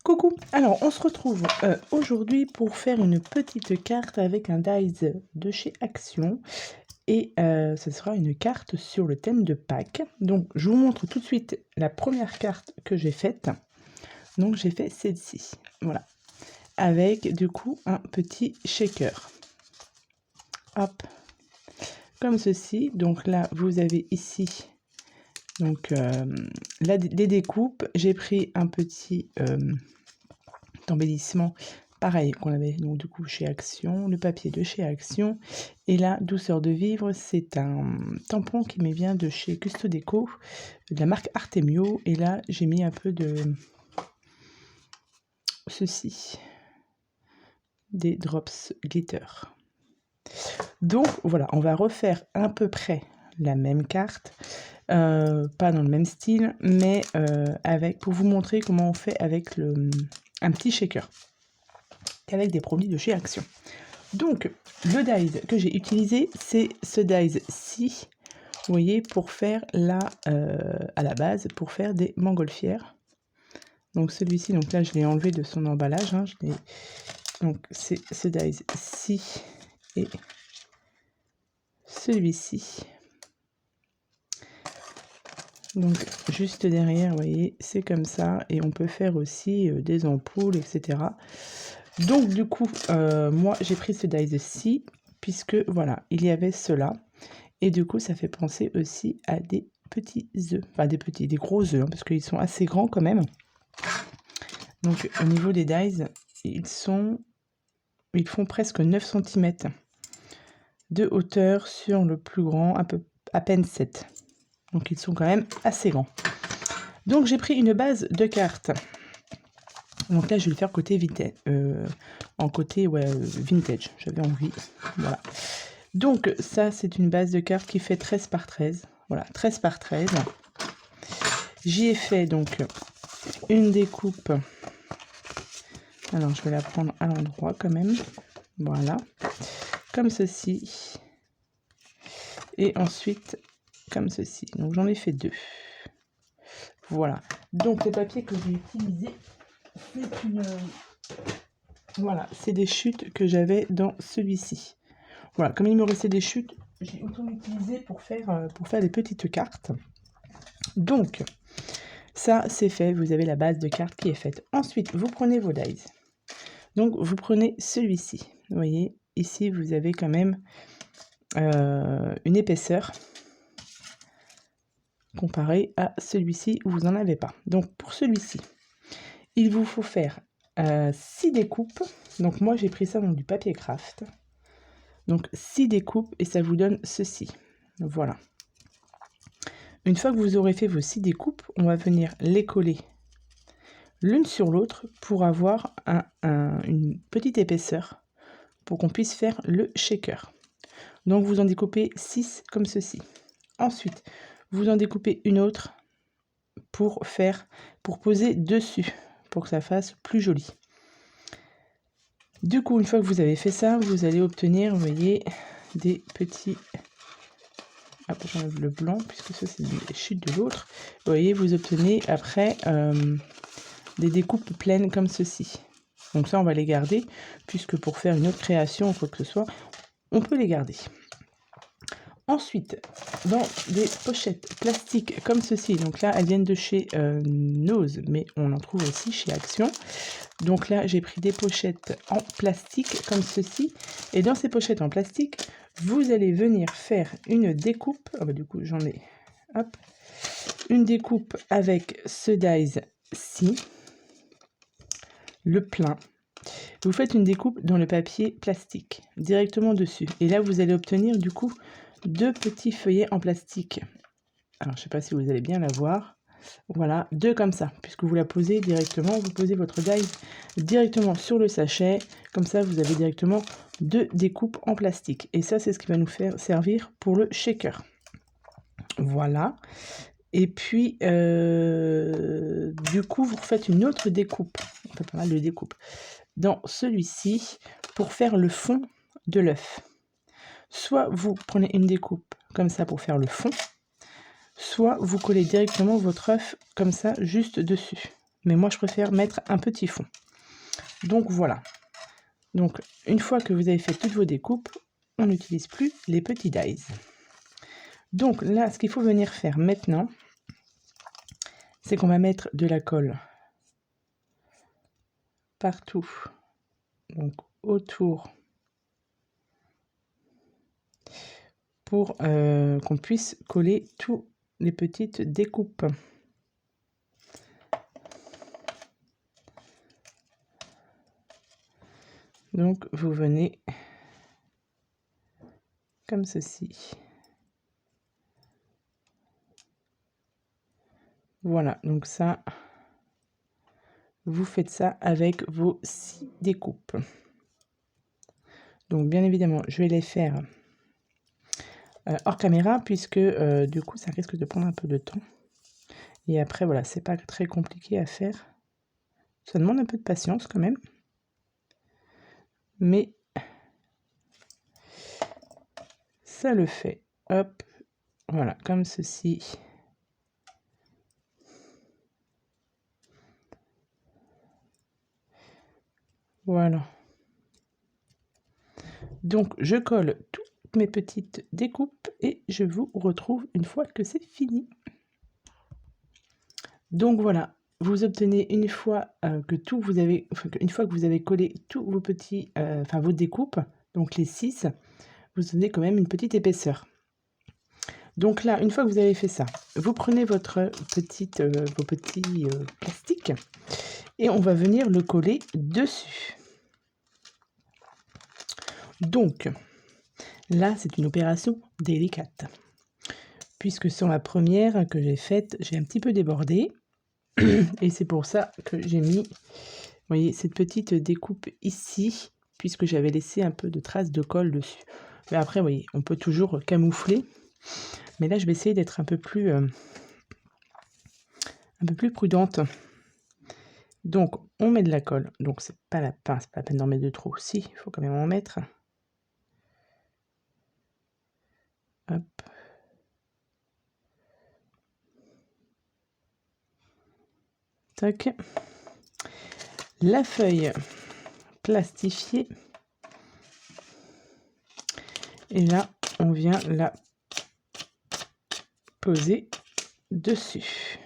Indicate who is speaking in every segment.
Speaker 1: Coucou, alors on se retrouve aujourd'hui pour faire une petite carte avec un dies de chez Action et ce sera une carte sur le thème de Pâques. Donc je vous montre tout de suite la première carte que j'ai faite. Donc j'ai fait celle-ci, voilà, avec du coup un petit shaker. Hop, comme ceci. Donc là vous avez ici donc les découpes. J'ai pris un petit embellissement pareil qu'on avait donc du coup chez Action, le papier de chez Action, et la douceur de vivre, c'est un tampon qui me vient de chez Custo Déco, de la marque Artemio, et là j'ai mis un peu de ceci, des drops glitter. Donc voilà, on va refaire à peu près la même carte, pas dans le même style, mais avec, pour vous montrer comment on fait avec un petit shaker avec des produits de chez Action. Donc le dies que j'ai utilisé, c'est ce dies-ci, vous voyez, pour faire à la base, pour faire des montgolfières. Donc celui-ci, donc là je l'ai enlevé de son emballage, hein, donc c'est ce dies-ci et celui-ci. Donc juste derrière, vous voyez, c'est comme ça, et on peut faire aussi des ampoules, etc. Donc du coup, moi j'ai pris ce dies-ci, puisque voilà, il y avait cela, et du coup ça fait penser aussi à des petits œufs, enfin des gros œufs, hein, parce qu'ils sont assez grands quand même. Donc au niveau des dies, ils font presque 9 cm de hauteur sur le plus grand, à peine 7. Donc ils sont quand même assez grands. Donc j'ai pris une base de cartes. Donc là je vais le faire côté vintage, vintage, j'avais envie, voilà. Donc ça c'est une base de cartes qui fait 13 par 13, voilà, 13 par 13. J'y ai fait donc une découpe, alors je vais la prendre à l'endroit quand même, voilà, comme ceci, et ensuite comme ceci. Donc j'en ai fait deux, voilà. Donc le papier que j'ai utilisé, c'est voilà, c'est des chutes que j'avais dans celui-ci. Voilà, comme il me restait des chutes, j'ai autant utilisé pour faire des petites cartes. Donc ça c'est fait, vous avez la base de carte qui est faite. Ensuite vous prenez vos dies. Donc vous prenez celui-ci, vous voyez ici vous avez quand même une épaisseur comparée à celui-ci où vous n'en avez pas. Donc pour celui-ci, il vous faut faire 6 découpes. Donc moi j'ai pris ça dans du papier craft. Donc 6 découpes et ça vous donne ceci. Voilà. Une fois que vous aurez fait vos 6 découpes, on va venir les coller l'une sur l'autre pour avoir une petite épaisseur pour qu'on puisse faire le shaker. Donc vous en découpez 6 comme ceci. Ensuite, vous en découpez une autre pour poser dessus, pour que ça fasse plus joli. Du coup, une fois que vous avez fait ça, vous allez obtenir, vous voyez, des petits... Hop, j'enlève le blanc, puisque ça c'est les chutes de l'autre. Vous voyez, vous obtenez après des découpes pleines comme ceci. Donc ça, on va les garder, puisque pour faire une autre création ou quoi que ce soit, on peut les garder. Ensuite, dans des pochettes plastiques comme ceci, donc là, elles viennent de chez Nose, mais on en trouve aussi chez Action. Donc là, j'ai pris des pochettes en plastique comme ceci. Et dans ces pochettes en plastique, vous allez venir faire une découpe. Oh bah, du coup, j'en ai, hop, une découpe avec ce dies-ci, le plein. Vous faites une découpe dans le papier plastique, directement dessus. Et là, vous allez obtenir du coup 2 petits feuillets en plastique. Alors, je ne sais pas si vous allez bien la voir. Voilà, 2 comme ça, puisque vous la posez directement, vous posez votre dies directement sur le sachet. Comme ça, vous avez directement 2 découpes en plastique. Et ça, c'est ce qui va nous faire servir pour le shaker. Voilà. Et puis, du coup, vous faites une autre découpe. On fait pas mal de découpes. Dans celui-ci, pour faire le fond de l'œuf. Soit vous prenez une découpe comme ça pour faire le fond, soit vous collez directement votre œuf comme ça juste dessus. mais moi je préfère mettre un petit fond. Donc voilà. Donc une fois que vous avez fait toutes vos découpes, on n'utilise plus les petits dies. Donc là, ce qu'il faut venir faire maintenant, c'est qu'on va mettre de la colle partout, donc autour, pour qu'on puisse coller toutes les petites découpes. Donc vous venez comme ceci. Voilà, donc ça, vous faites ça avec vos 6 découpes. Donc bien évidemment, je vais les faire hors caméra, puisque du coup, ça risque de prendre un peu de temps. Et après, voilà, c'est pas très compliqué à faire. Ça demande un peu de patience quand même. Mais ça le fait. Hop, voilà, comme ceci. Voilà. Donc, je colle toutes mes petites découpes et je vous retrouve une fois que c'est fini. Donc voilà, vous obtenez une fois que une fois que vous avez collé tous vos petits, vos découpes, donc les 6, vous obtenez quand même une petite épaisseur. Donc là, une fois que vous avez fait ça, vous prenez votre petite, vos petits plastiques et on va venir le coller dessus. Donc là, c'est une opération délicate, puisque sur la première que j'ai faite, j'ai un petit peu débordé. Et c'est pour ça que j'ai mis, vous voyez, cette petite découpe ici, puisque j'avais laissé un peu de traces de colle dessus. Mais après, vous voyez, on peut toujours camoufler. Mais là, je vais essayer d'être un peu plus prudente. Donc, on met de la colle. Donc, c'est pas la peine d'en mettre de trop. Si, il faut quand même en mettre. Hop. Tac. La feuille plastifiée. Et là, on vient la poser dessus.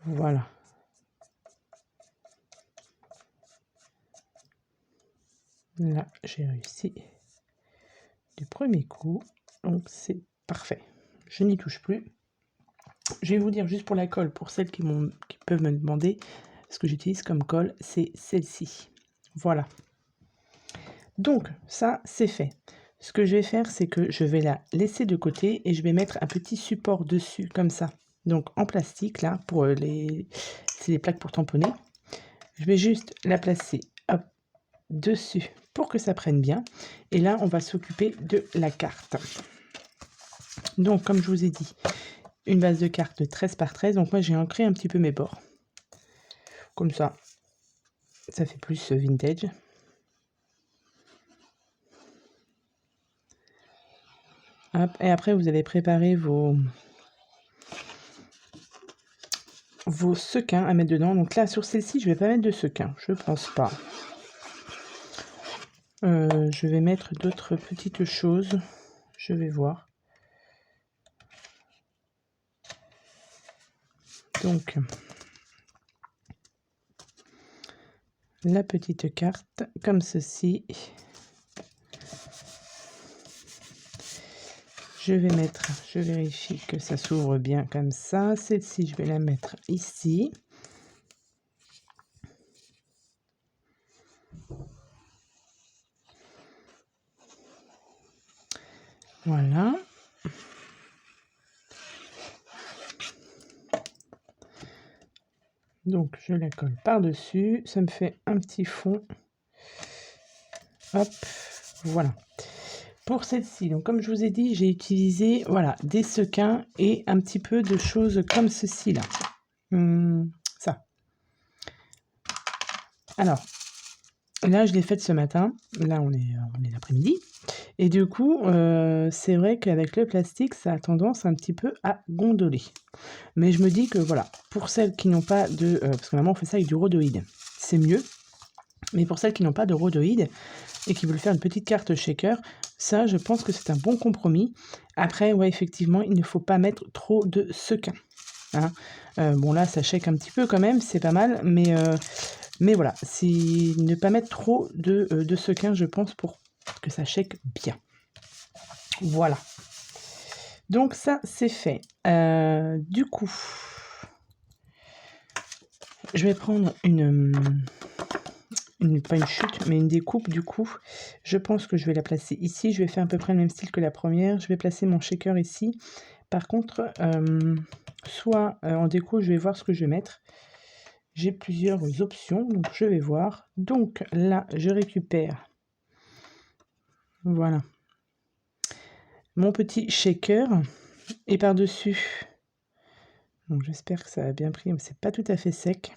Speaker 1: Voilà. Là, j'ai réussi du premier coup. Donc, c'est parfait. Je n'y touche plus. Je vais vous dire juste pour la colle, pour celles qui peuvent me demander, ce que j'utilise comme colle, c'est celle-ci. Voilà. Donc, ça, c'est fait. Ce que je vais faire, c'est que je vais la laisser de côté et je vais mettre un petit support dessus, comme ça. Donc, en plastique, là, pour c'est les plaques pour tamponner. Je vais juste la placer, hop, dessus pour que ça prenne bien. Et là, on va s'occuper de la carte. Donc, comme je vous ai dit, une base de carte de 13 par 13. Donc, moi, j'ai ancré un petit peu mes bords. Comme ça, ça fait plus vintage. Hop, et après, vous allez préparer vos sequins à mettre dedans. Donc là, sur celle-ci, je vais pas mettre de sequins. Je pense pas. Je vais mettre d'autres petites choses. Je vais voir. Donc, la petite carte, comme ceci. Je vérifie que ça s'ouvre bien comme ça. Celle-ci, je vais la mettre ici. Voilà. Donc, je la colle par-dessus. Ça me fait un petit fond. Hop, voilà. Pour celle-ci, donc comme je vous ai dit, j'ai utilisé voilà, des sequins et un petit peu de choses comme ceci là. Ça. Alors, Là, je l'ai faite ce matin. Là, on est l'après-midi. Et du coup, c'est vrai qu'avec le plastique, ça a tendance un petit peu à gondoler. Mais je me dis que voilà, pour celles qui n'ont pas de... parce que maman fait ça avec du rhodoïde. C'est mieux. Mais pour celles qui n'ont pas de rhodoïde et qui veulent faire une petite carte shaker, ça, je pense que c'est un bon compromis. Après, ouais, effectivement, il ne faut pas mettre trop de sequins. Hein. Bon, là, ça shake un petit peu quand même, c'est pas mal. Mais voilà, ne pas mettre trop de sequins, je pense, pour que ça shake bien. Voilà. Donc ça, c'est fait. Du coup, je vais prendre pas une chute, mais une découpe du coup. Je pense que je vais la placer ici. Je vais faire à peu près le même style que la première. Je vais placer mon shaker ici. Par contre, soit en déco, je vais voir ce que je vais mettre. J'ai plusieurs options, donc je vais voir. Donc là, je récupère, voilà, mon petit shaker. Et par-dessus, donc j'espère que ça a bien pris, mais c'est pas tout à fait sec.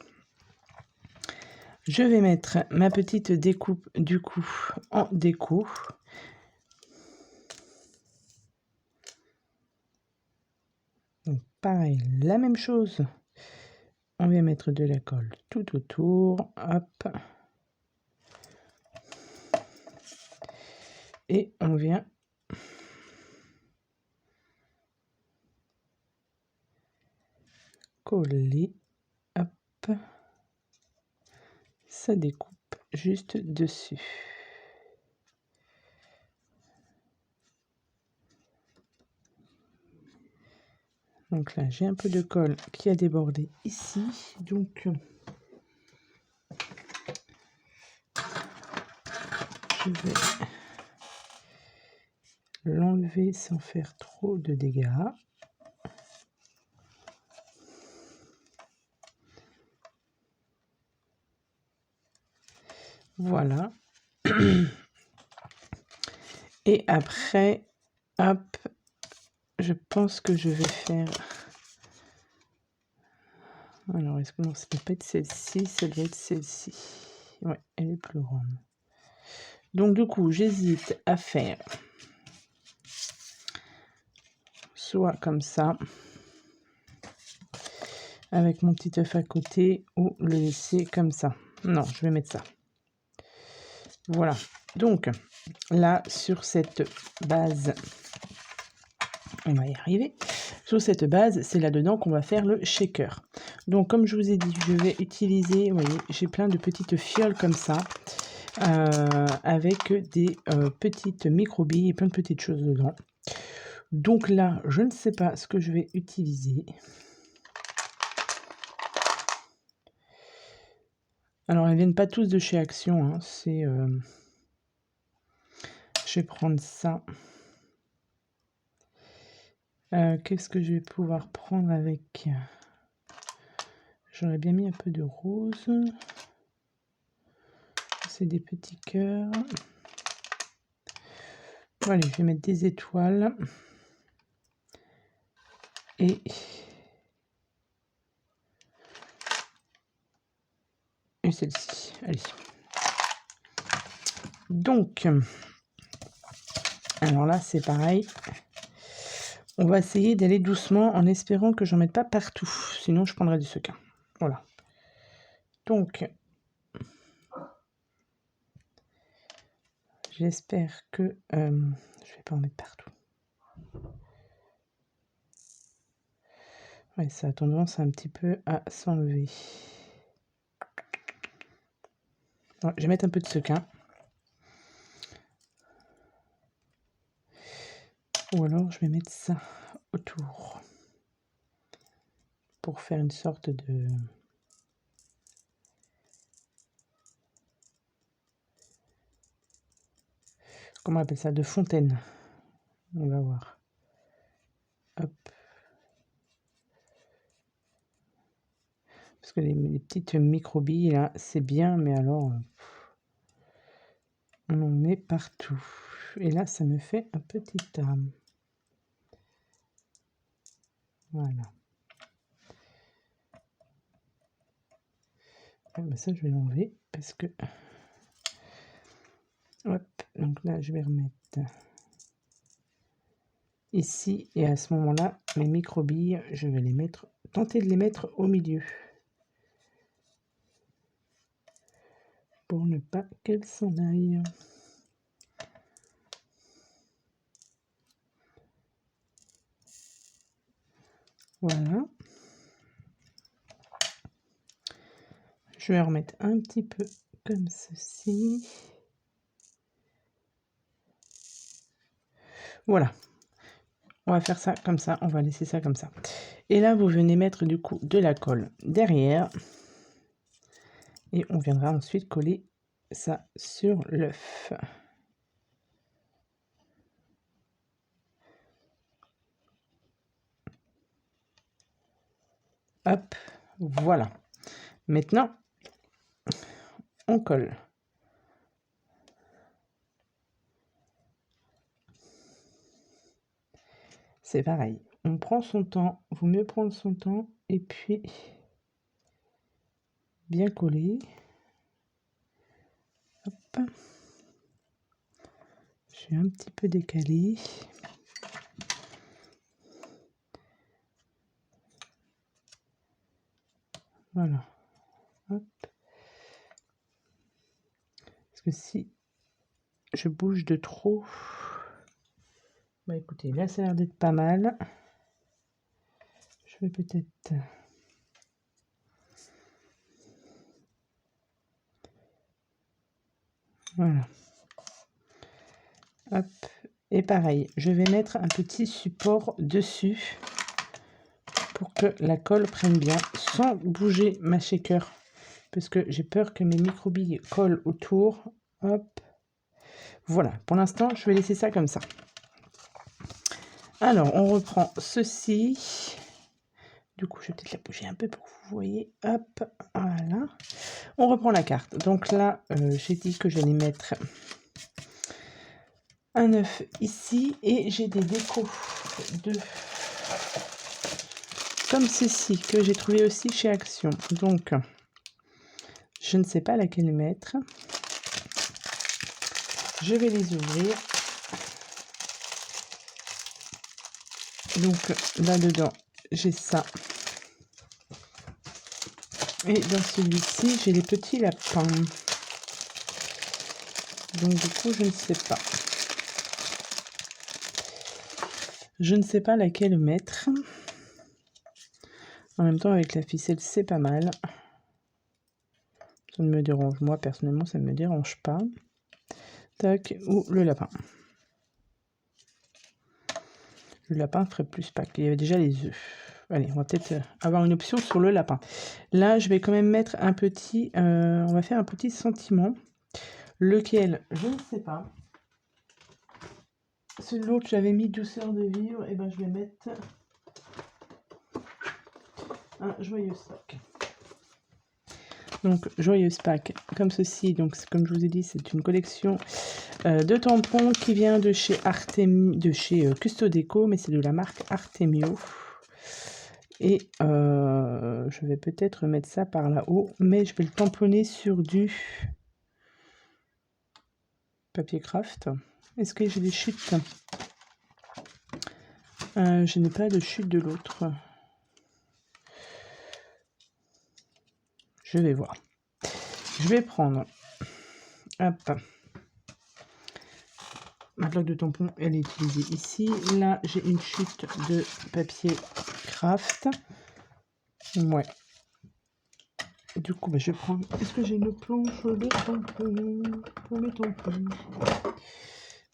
Speaker 1: Je vais mettre ma petite découpe du coup en déco. Donc pareil, la même chose. On va mettre de la colle tout autour. Hop. Et on vient coller. Hop. Ça découpe juste dessus. Donc là, j'ai un peu de colle qui a débordé ici. Donc, je vais l'enlever sans faire trop de dégâts. Voilà. Et après, hop, je pense que je vais faire... Alors, est-ce que non, ça peut pas être celle-ci, ça doit être celle-ci. Ouais, elle est plus grande. Donc, du coup, j'hésite à faire soit comme ça, avec mon petit œuf à côté, ou le laisser comme ça. Non, je vais mettre ça. Voilà. Donc, là, sur cette base, on va y arriver. Sur cette base, c'est là-dedans qu'on va faire le shaker. Donc, comme je vous ai dit, je vais utiliser, vous voyez, j'ai plein de petites fioles comme ça, avec des petites micro-billes et plein de petites choses dedans. Donc là, je ne sais pas ce que je vais utiliser. Alors, elles ne viennent pas tous de chez Action, hein, c'est... je vais prendre ça. Qu'est-ce que je vais pouvoir prendre avec... J'aurais bien mis un peu de rose. C'est des petits cœurs. Bon, allez, je vais mettre des étoiles. Et celle-ci. Allez. Donc, alors là, c'est pareil. On va essayer d'aller doucement en espérant que j'en mette pas partout. Sinon, je prendrai du sequin. Voilà. Donc, j'espère que je vais pas en mettre partout. Ouais, ça a tendance un petit peu à s'enlever. Ouais, je vais mettre un peu de sequin. Ou alors, je vais mettre ça autour. Pour faire une sorte de... Comment on appelle ça? De fontaine. On va voir. Hop. Parce que les petites microbilles, là, c'est bien, mais alors... on en met partout. Et là, ça me fait un petit arme. Voilà. Ah, bah ça, je vais l'enlever parce que Donc là, je vais remettre ici. Et à ce moment-là, mes micro-billes, je vais les mettre, tenter de les mettre au milieu. Pour ne pas qu'elles s'en aillent. Voilà. Je vais remettre un petit peu comme ceci. Voilà. On va faire ça comme ça. On va laisser ça comme ça. Et là, vous venez mettre du coup de la colle derrière. Et on viendra ensuite coller ça sur l'œuf. Hop, voilà. Maintenant, on colle. C'est pareil. On prend son temps. Vaut mieux prendre son temps et puis bien coller. Hop. Je suis un petit peu décalée. Voilà. Hop. Parce que si je bouge de trop, bah écoutez, là ça a l'air d'être pas mal. Je vais peut-être voilà. Hop. Et pareil, je vais mettre un petit support dessus pour que la colle prenne bien sans bouger ma shaker. Parce que j'ai peur que mes micro-billes collent autour. Hop. Voilà, pour l'instant, je vais laisser ça comme ça. Alors, on reprend ceci. Du coup, je vais peut-être la bouger un peu pour que vous voyez. Hop, voilà. On reprend la carte. Donc là, j'ai dit que j'allais mettre un œuf ici. Et j'ai des décos de comme ceci que j'ai trouvé aussi chez Action. Donc, je ne sais pas laquelle mettre. Je vais les ouvrir. Donc là-dedans, j'ai ça. Et dans celui-ci, j'ai les petits lapins. Donc du coup, je ne sais pas. Je ne sais pas laquelle mettre. En même temps, avec la ficelle, c'est pas mal. Ça ne me dérange. Moi, personnellement, ça ne me dérange pas. Tac, ou le lapin. Le lapin ferait plus pas qu'il y avait déjà les œufs. Allez, on va peut-être avoir une option sur le lapin. Là, je vais quand même mettre un petit... on va faire un petit sentiment. Lequel, je ne sais pas. L'autre, j'avais mis douceur de vivre. Et ben, je vais mettre un joyeux Pâques. Donc, joyeuse Pâques, comme ceci. Donc, comme je vous ai dit, c'est une collection de tampons qui vient de chez Custo Déco, mais c'est de la marque Artemio. Et je vais peut-être mettre ça par là-haut, mais je vais le tamponner sur du papier craft. Est-ce que j'ai des chutes? Je n'ai pas de chute de l'autre. Je vais voir. Je vais prendre, hop, ma plaque de tampon, elle est utilisée ici. Là, j'ai une chute de papier craft. Ouais. Du coup, je vais prendre... Est-ce que j'ai une planche de tampon pour mes tampons?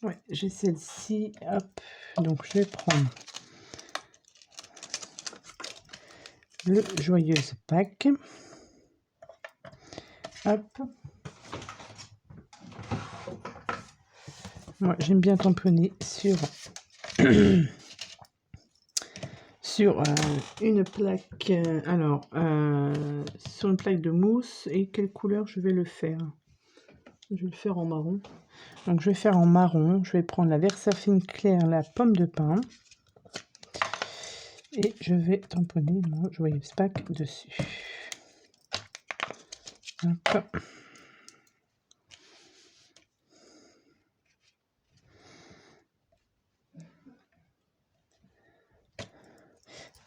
Speaker 1: Ouais, j'ai celle-ci. Hop. Donc, je vais prendre le joyeuse Pâques. Hop. Moi, j'aime bien tamponner sur sur une plaque. Sur une plaque de mousse. Et quelle couleur je vais le faire? Je vais le faire en marron. Donc, je vais faire en marron. Je vais prendre la Versafine claire, la pomme de pin. Et je vais tamponner mon joyeuse Pâques dessus. Hop.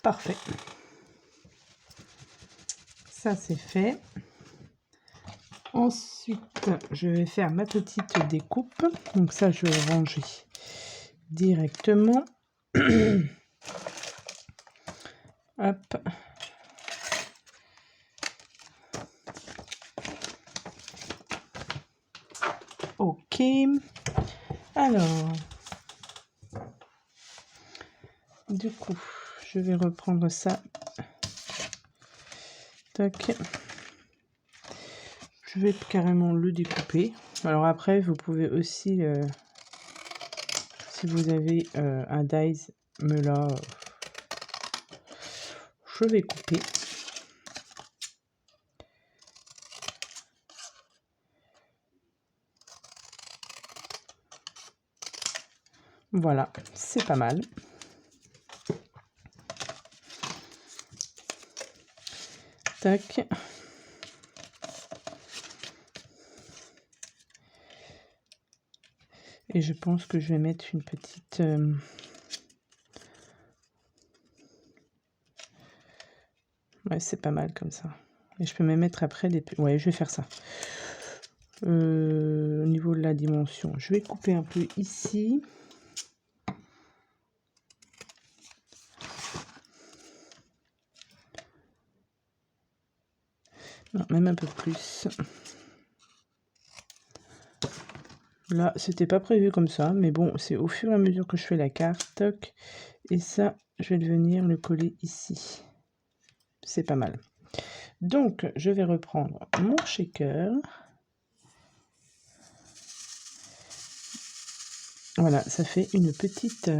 Speaker 1: Parfait. Ça, c'est fait. Ensuite, je vais faire ma petite découpe. Donc ça, je vais ranger directement. Hop. Ok. Alors, du coup, je vais reprendre ça. Tac. Je vais carrément le découper. Alors après, vous pouvez aussi, si vous avez un dies, mais là, je vais couper. Voilà, c'est pas mal. Tac. Et je pense que je vais mettre une petite... Ouais, c'est pas mal comme ça. Et je peux même mettre après des... Ouais, je vais faire ça. Au niveau de la dimension, je vais couper un peu ici. Non, même un peu plus. Là, c'était pas prévu comme ça, mais bon, c'est au fur et à mesure que je fais la carte. Toc, et ça, je vais venir le coller ici. C'est pas mal. Donc, je vais reprendre mon shaker. Voilà, ça fait une petite...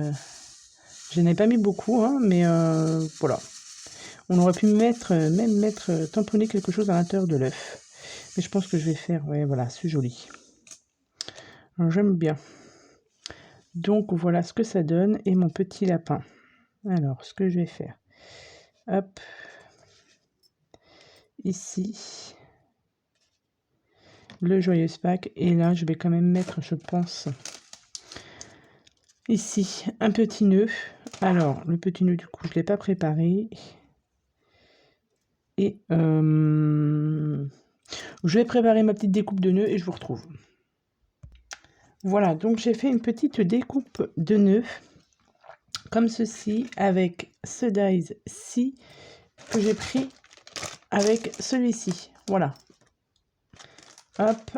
Speaker 1: Je n'ai pas mis beaucoup, hein, mais voilà. On aurait pu même mettre tamponner quelque chose à l'intérieur de l'œuf. Mais je pense que je vais faire... Ouais, voilà, c'est joli. J'aime bien. Donc, voilà ce que ça donne. Et mon petit lapin. Alors, ce que je vais faire... Hop. Ici. Le joyeux Pâques. Et là, je vais quand même mettre, je pense... Ici, un petit nœud. Alors, le petit nœud, du coup, je ne l'ai pas préparé. Et je vais préparer ma petite découpe de nœuds et je vous retrouve. Voilà, donc j'ai fait une petite découpe de nœuds, comme ceci, avec ce dies-ci que j'ai pris avec celui-ci. Voilà. Hop.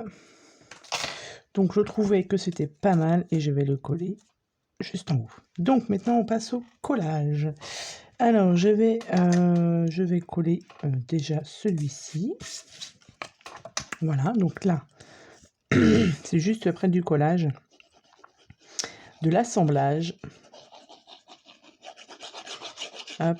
Speaker 1: Donc, je trouvais que c'était pas mal et je vais le coller juste en haut. Donc, maintenant, on passe au collage. Alors, je vais coller déjà celui-ci. Voilà, donc là, c'est juste près du collage, de l'assemblage. Hop.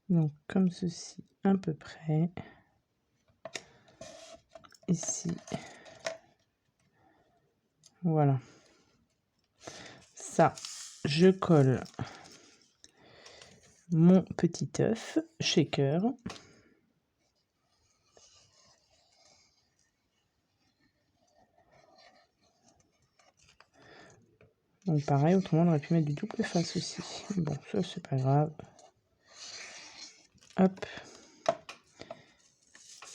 Speaker 1: Donc, comme ceci, à peu près. Ici. Voilà. Ça, je colle mon petit œuf shaker. Donc pareil, autrement on aurait pu mettre du double face aussi. Bon, ça c'est pas grave. Hop.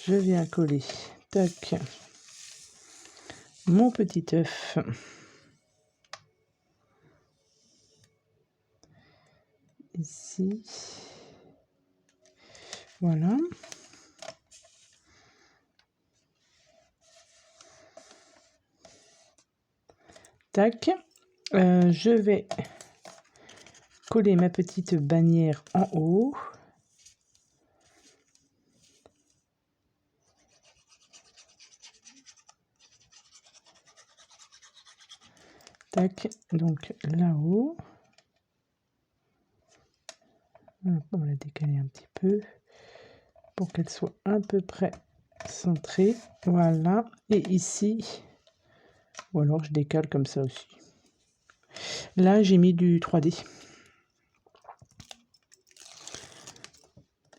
Speaker 1: Je viens coller. Tac. Mon petit œuf. Ici. Voilà. Tac. Je vais coller ma petite bannière en haut. Tac. Donc là-haut. On va la décaler un petit peu pour qu'elle soit à peu près centrée. Voilà. Et ici, ou alors je décale comme ça aussi. Là, j'ai mis du 3D.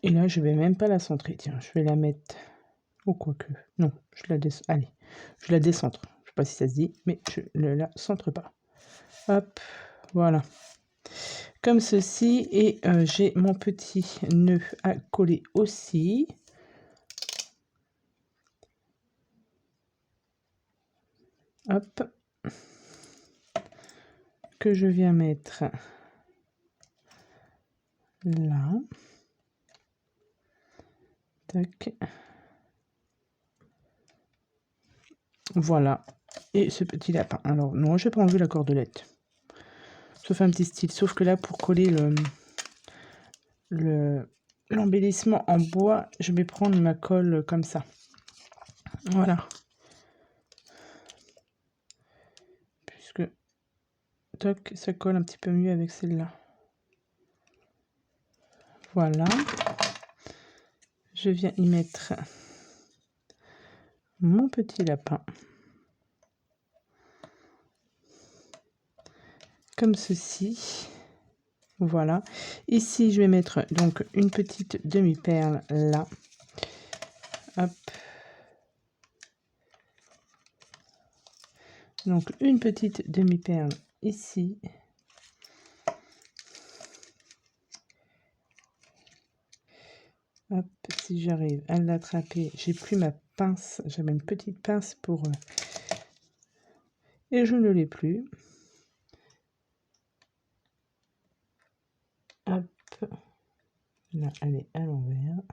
Speaker 1: Et là, je vais même pas la centrer. Tiens, je vais la mettre... Oh, quoique. Non, je la descends. Allez. Je la décentre. Je sais pas si ça se dit, mais je ne la centre pas. Hop, voilà. Comme ceci. Et j'ai mon petit nœud à coller aussi. Hop. Que je viens mettre là. Tac. Voilà. Et ce petit lapin. Alors, non, je vais pas enlever la cordelette. Sauf un petit style. Sauf que là, pour coller l'embellissement en bois, je vais prendre ma colle comme ça. Voilà. Puisque, toc, ça colle un petit peu mieux avec celle-là. Voilà. Je viens y mettre mon petit lapin. Comme ceci. Voilà. Ici, je vais mettre donc une petite demi-perle là. Hop. Donc, une petite demi-perle ici. Hop, si j'arrive à l'attraper, j'ai plus ma pince. J'avais une petite pince pour... et je ne l'ai plus. Hop. Là, elle est à l'envers.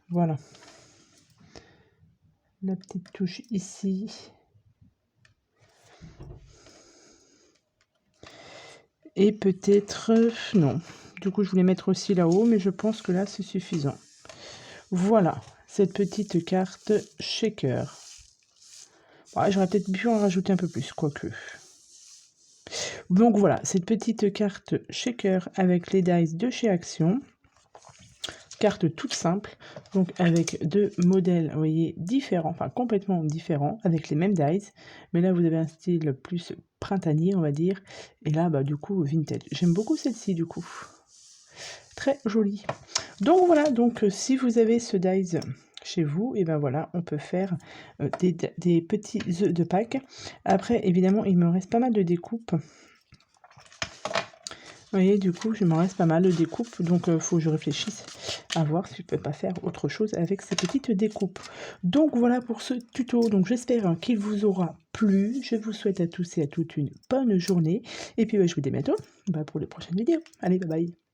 Speaker 1: Voilà. La petite touche ici. Et peut-être... non. Du coup, je voulais mettre aussi là-haut, mais je pense que là, c'est suffisant. Voilà, cette petite carte shaker. Ouais, j'aurais peut-être pu en rajouter un peu plus, quoique. Donc voilà, cette petite carte shaker avec les dice de chez Action. Carte toute simple, donc avec deux modèles, vous voyez, différents, enfin complètement différents, avec les mêmes dice. Mais là, vous avez un style plus printanier, on va dire. Et là, bah du coup, vintage. J'aime beaucoup celle-ci, du coup. Très jolie. Donc voilà, donc si vous avez ce dice chez vous, et ben voilà, on peut faire des petits œufs de Pâques. Après, évidemment, il me reste pas mal de découpes. Vous voyez, du coup, il m'en reste pas mal de découpes, donc il faut que je réfléchisse à voir si je peux pas faire autre chose avec ces petites découpes. Donc voilà pour ce tuto, donc j'espère qu'il vous aura plu. Je vous souhaite à tous et à toutes une bonne journée, et puis je vous dis à bientôt pour les prochaines vidéos. Allez, bye bye.